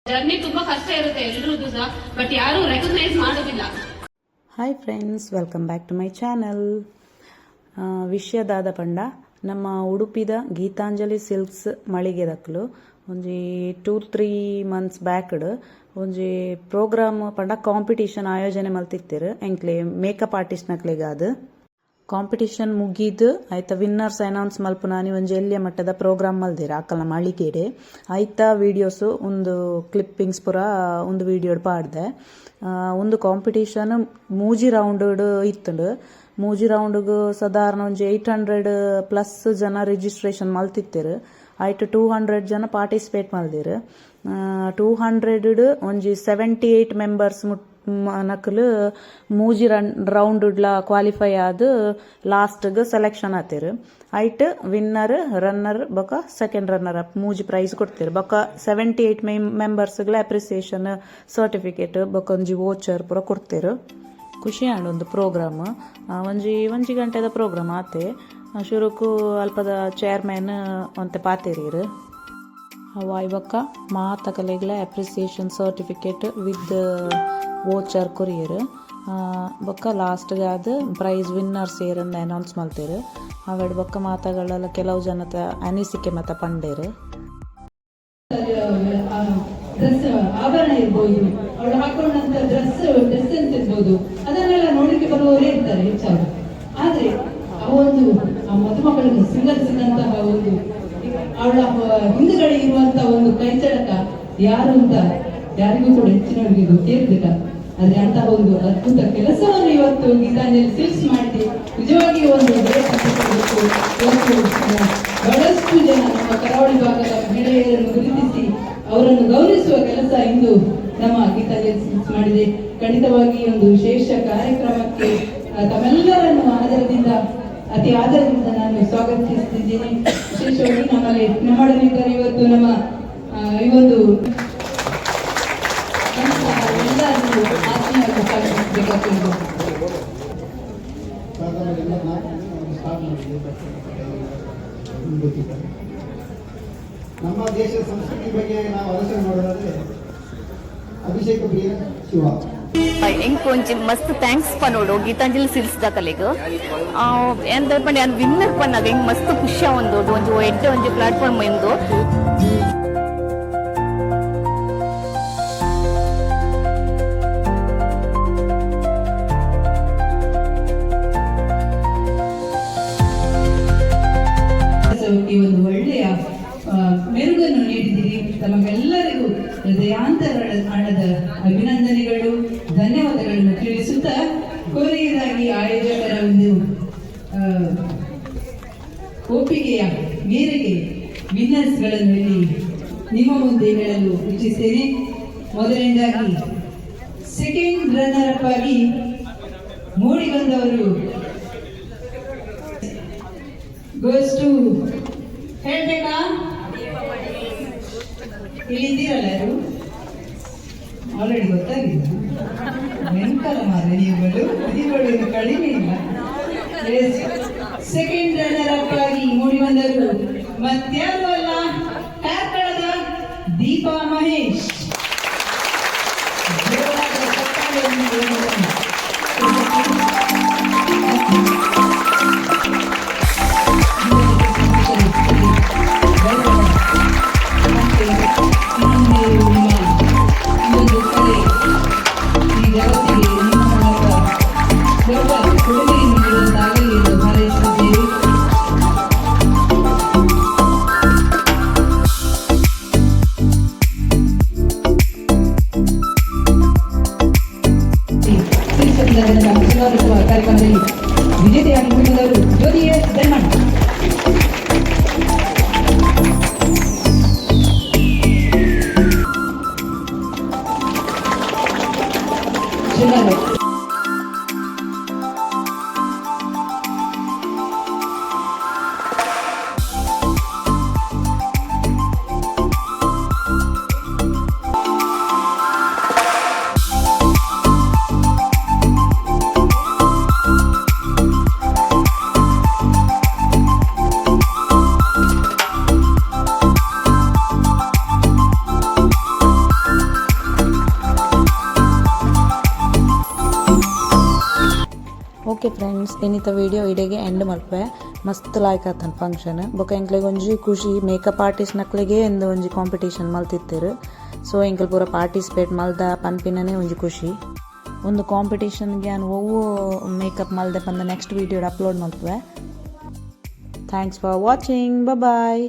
Journey ತುಂಬಾ ಕಷ್ಟ ಇರುತ್ತೆ ಎಲ್ರದ್ದು ಸಹ, ಬಟ್ ಯಾರು ರೆಕಗ್ನೈಸ್ ಮಾಡೋದಿಲ್ಲ. Hi friends, welcome back to my channel. ವಿಷಯದಾದ ಪಂಡ ನಮ್ಮ ಉಡುಪಿದ ಗೀತಾಂಜಲಿ ಸಿಲ್ಕ್ಸ್ ಮಳಿಗೆದಕ್ಲು ಒಂಜಿ 2-3 months ಬ್ಯಾಕ್ಡ್ ಒಂಜಿ ಪ್ರೋಗ್ರಾಮ್ ಪಂಡ ಕಾಂಪಿಟೇಷನ್ ಆಯೋಜನೆ ಮಲ್ತಿತ್ತೇರು. ಎಂಕ್ಲೆ ಮೇಕಪ್ ಆರ್ಟಿಸ್ಟ್ ನಕ್ಲೆಗಾದ ಕಾಂಪಿಟೇಷನ್ ಮುಗಿದು ಆಯ್ತಾ ವಿನ್ನರ್ಸ್ ಅನೌನ್ಸ್ ಮಲ್ಪುನಾನಿ ಒಂಜಿ ಎಲ್ಲಿಯ ಮಟ್ಟದ ಪ್ರೋಗ್ರಾಮ್ ಮಲ್ದೇರು ಆಕಲ್ನ ಮಳಿಗೆಡೆ ಆಯ್ತಾ ವಿಡಿಯೋಸ್ ಒಂದು ಕ್ಲಿಪ್ಪಿಂಗ್ಸ್ ಪೂರ ಒಂದು ವಿಡಿಯೋಡ್ ಪಾಡ್ದೆ. ಒಂದು ಕಾಂಪಿಟೇಷನ್ ಮೂಜಿ ರೌಂಡ್ ಇತ್ತುಂಡು. ಮೂಜಿ ರೌಂಡ್ಗೂ ಸಾಧಾರಣ ಒಂಜಿ 800+ ಜನ ರಿಜಿಸ್ಟ್ರೇಷನ್ ಮಲ್ತಿತ್ತೇರು. ಆಯ್ತು 200 ಜನ ಪಾರ್ಟಿಸಿಪೇಟ್ ಮಲ್ದೇರು. 200 ಒಂಜಿ 78 ಮೆಂಬರ್ಸ್ ನಕಲು ಮೂಜಿ ರೌಂಡ್ಲ ಕ್ವಾಲಿಫೈ ಆದ್ ಲಾಸ್ಟ್ಗ್ ಸೆಲೆಕ್ಷನ್ ಆತೇರು. ಐಟ್ ವಿನ್ನರ್, ರನ್ನರ್ ಬೊಕ ಸೆಕೆಂಡ್ ರನ್ನರ್ ಅಪ್ ಮೂಜಿ ಪ್ರೈಸ್ ಕೊಡ್ತೇರು. ಬೊಕ 78 ಮೆಂಬರ್ಸ್ಗಳ ಅಪ್ರಿಸಿಯೇಷನ್ ಸರ್ಟಿಫಿಕೇಟ್ ಬೊಕ ಒಂಜಿ ವೋಚರ್ ಪೂರ ಕೊಡ್ತೇರು. ಖುಷಿ ಆಂಡ್ ಒಂದು ಪ್ರೋಗ್ರಾಮ್ ಒಂಜಿ ಗಂಟೆದ ಪ್ರೋಗ್ರಾಮ್ ಆತೆ. ಶುರುಕು ಅಲ್ಪದ ಚೇರ್ಮನ್ ಒಂತೆ ಪಾತೇರೀರು ಅವಾಯ್ ಬೊಕ್ಕ ಮಾತಕಲೆಗ್ಲ ಅಪ್ರಿಸಿಯೇಷನ್ ಸರ್ಟಿಫಿಕೇಟ್ ವಿತ್ ವೋಚರ್ ಕೊರಿಯರು. ಬೊಕ್ಕ ಲಾಸ್ಟ್ಗೆ ಅದು ಪ್ರೈಸ್ ವಿನ್ನರ್ಸ್ ಏರನ್ನ ಅನೌನ್ಸ್ ಮಾಡ್ತೇರು. ಅವೆಡ್ ಬೊಕ್ಕ ಮಾತಗಳೆಲ್ಲ ಕೆಲವು ಜನದ ಅನಿಸಿಕೆ ಮತ ಪಂಡೇರು. ಡ್ರೆಸ್ ಆಭರಣ ಇರ್ಬೋದು, ಅವಳು ಹಾಕೊಂಡಂತ ಡ್ರೆಸ್ ಅಂತ ಇರ್ಬೋದು, ಅದನ್ನೆಲ್ಲ ನೋಡ್ಲಿಕ್ಕೆ ಬರುವವರೇ ಇರ್ತಾರೆ ಹೆಚ್ಚಾಗಿ. ಆದ್ರೆ ಆ ಮದುಮಗಳನ್ನು ಸಿಂಗರಿಸಿದಂತಹ ಒಂದು ಅವಳ ಹಿಂದುಗಡೆ ಇರುವಂತಹ ಒಂದು ಕೈಚಳಕ ಯಾರು ಅಂತ ಯಾರಿಗೂ ಕೂಡ ಹೆಚ್ಚಿನವರಿಗೆ ಗೊತ್ತಿರ್ಲಿಲ್ಲ. ಆದ್ರೆ ಅಂತಹ ಒಂದು ಅದ್ಭುತ ಕೆಲಸವನ್ನು ಇವತ್ತು ಗೀತಾಂಜಲಿ ಸಿಲ್ಕ್ಸ್ ಮಾಡಿದೆ. ನಿಜವಾಗಿ ಒಂದು ಇವತ್ತು ಬಹಳಷ್ಟು ಜನ ನಮ್ಮ ಕರಾವಳಿ ಭಾಗದ ಮಹಿಳೆಯರನ್ನು ಗುರುತಿಸಿ ಅವರನ್ನು ಗೌರವಿಸುವ ಕೆಲಸ ಇಂದು ನಮ್ಮ ಗೀತಾಂಜಲಿ ಸಿಲ್ಕ್ಸ್ ಮಾಡಿದೆ. ಖಂಡಿತವಾಗಿ ಒಂದು ವಿಶೇಷ ಕಾರ್ಯಕ್ರಮಕ್ಕೆ ತಮ್ಮೆಲ್ಲರನ್ನು ಅತಿ ಆದರದಿಂದ ನಾನು ಸ್ವಾಗತಿಸುತ್ತಿದ್ದೇನೆ. ವಿಶೇಷವಾಗಿ ನಮ್ಮಲ್ಲಿದ್ದಾರೆ ಇವತ್ತು ನಮ್ಮ ಈ ಒಂದು ನಮ್ಮ ದೇಶದ ಸಂಸ್ಕೃತಿ ಬಗ್ಗೆ ನಾವು ಆಲೋಚನೆ ಮಾಡೋದಾದ್ರೆ ಅಭಿಷೇಕ ಪ್ರಿಯ ಶಿವ ಎಂಕ್ ಒಂಜಿ ಮಸ್ತ್ ಥ್ಯಾಂಕ್ಸ್ ಪನೋಡು ಗೀತಾಂಜಲಿ ಸಿಲ್ಕ್ಸ್ ದ ಕಲೆಗ್ ಎಂತ ಪಂಡ ಯಾನ್ ವಿನ್ನರ್ ಪನ್ನಾಗ ಎಂಕ್ ಮಸ್ತ್ ಖುಷಿ ಒಂದು ಎಡ್ಡೆ ಒಂಜಿ ಪ್ಲಾಟ್ಫಾರ್ಮ್ ಎಂದು ಒಂದು ಒಳ್ಳೆಯ ಮೆರುಗನ್ನು ನೀಡಿದ್ದೀರಿ. ತಮಗೆಲ್ಲರಿಗೂ ಹೃದಯಾಂತರಾಳದ ಅಭಿನಂದನೆಗಳು, ಧನ್ಯವಾದಗಳನ್ನು ತಿಳಿಸುತ್ತಾ ಕೊನೆಯದಾಗಿ ಆಯೋಜಕರ ಒಂದು ಒಪ್ಪಿಗೆಯ ಮೇರೆಗೆ ವಿನ್ನರ್ಸ್ಗಳನ್ನು ಇಲ್ಲಿ ನಿಮ್ಮ ಮುಂದೆ ಹೇಳಲು ಇಚ್ಛಿಸ್ತೇನೆ. ಮೊದಲನೇದಾಗಿ ಸೆಕೆಂಡ್ ರನ್ನರ್ ಅಪ್ ಆಗಿ ಮೂಡಿ ಬಂದವರು goes to ಹೇಳ್ಬೇಕಾ? ಇಲ್ಲಿದ್ದೀರಲ್ಲ ಯಾರು ಆಲ್ರೆಡಿ ಗೊತ್ತಾಗಿಲ್ಲ. ನೆನಪಲ್ಲ ಮಾರ ನೀವುಗಳು ಕಡಿಮೆ ಇಲ್ಲ. ಸೆಕೆಂಡ್ ರನ್ನರ್ ಅಪ್ ಆಗಿ ಮೂಡಿ ಬಂದರು ಮತ್ಯಾರು ಅಲ್ಲ, ಕಾರ್ಕಳದ ದೀಪಾ ಮಹೇಶ್. ಓಕೆ ಫ್ರೆಂಡ್ಸ್, ಇನ್ನಿತ ವಿಡಿಯೋ ಇಡೆಗೆ ಎಂಡ್ ಮಲ್ಪೆ. ಮಸ್ತ್ ಲಾಯ್ಕ್ ಆತನ ಫಂಕ್ಷನ್. ಬೊಕ ಎಂಕ್ಲೆಗ್ ಒಂಜಿ ಖುಷಿ, ಮೇಕಪ್ ಆರ್ಟಿಸ್ಟ್ ನಕ್ಲೆಗೆ ಎಂದು ಒಂಜಿ ಕಾಂಪಿಟೇಷನ್ ಮಲ್ತಿತ್ತೇರು. ಸೊ ಎಂಕಲ್ ಪೂರ ಪಾರ್ಟಿಸಿಪೇಟ್ ಮಲ್ದ ಪನ್ಪಿನನೇ ಒಂಜಿ ಖುಷಿ. ಒಂದು ಕಾಂಪಿಟೇಷನ್ಗೆ ನಾನು ಒವ್ವು ಮೇಕಪ್ ಮಲ್ದೆ ಬಂದ ನೆಕ್ಸ್ಟ್ ವಿಡಿಯೋಡ್ ಅಪ್ಲೋಡ್ ಮಲ್ಪುವೆ. Thanks for watching. ಬಾಯ್.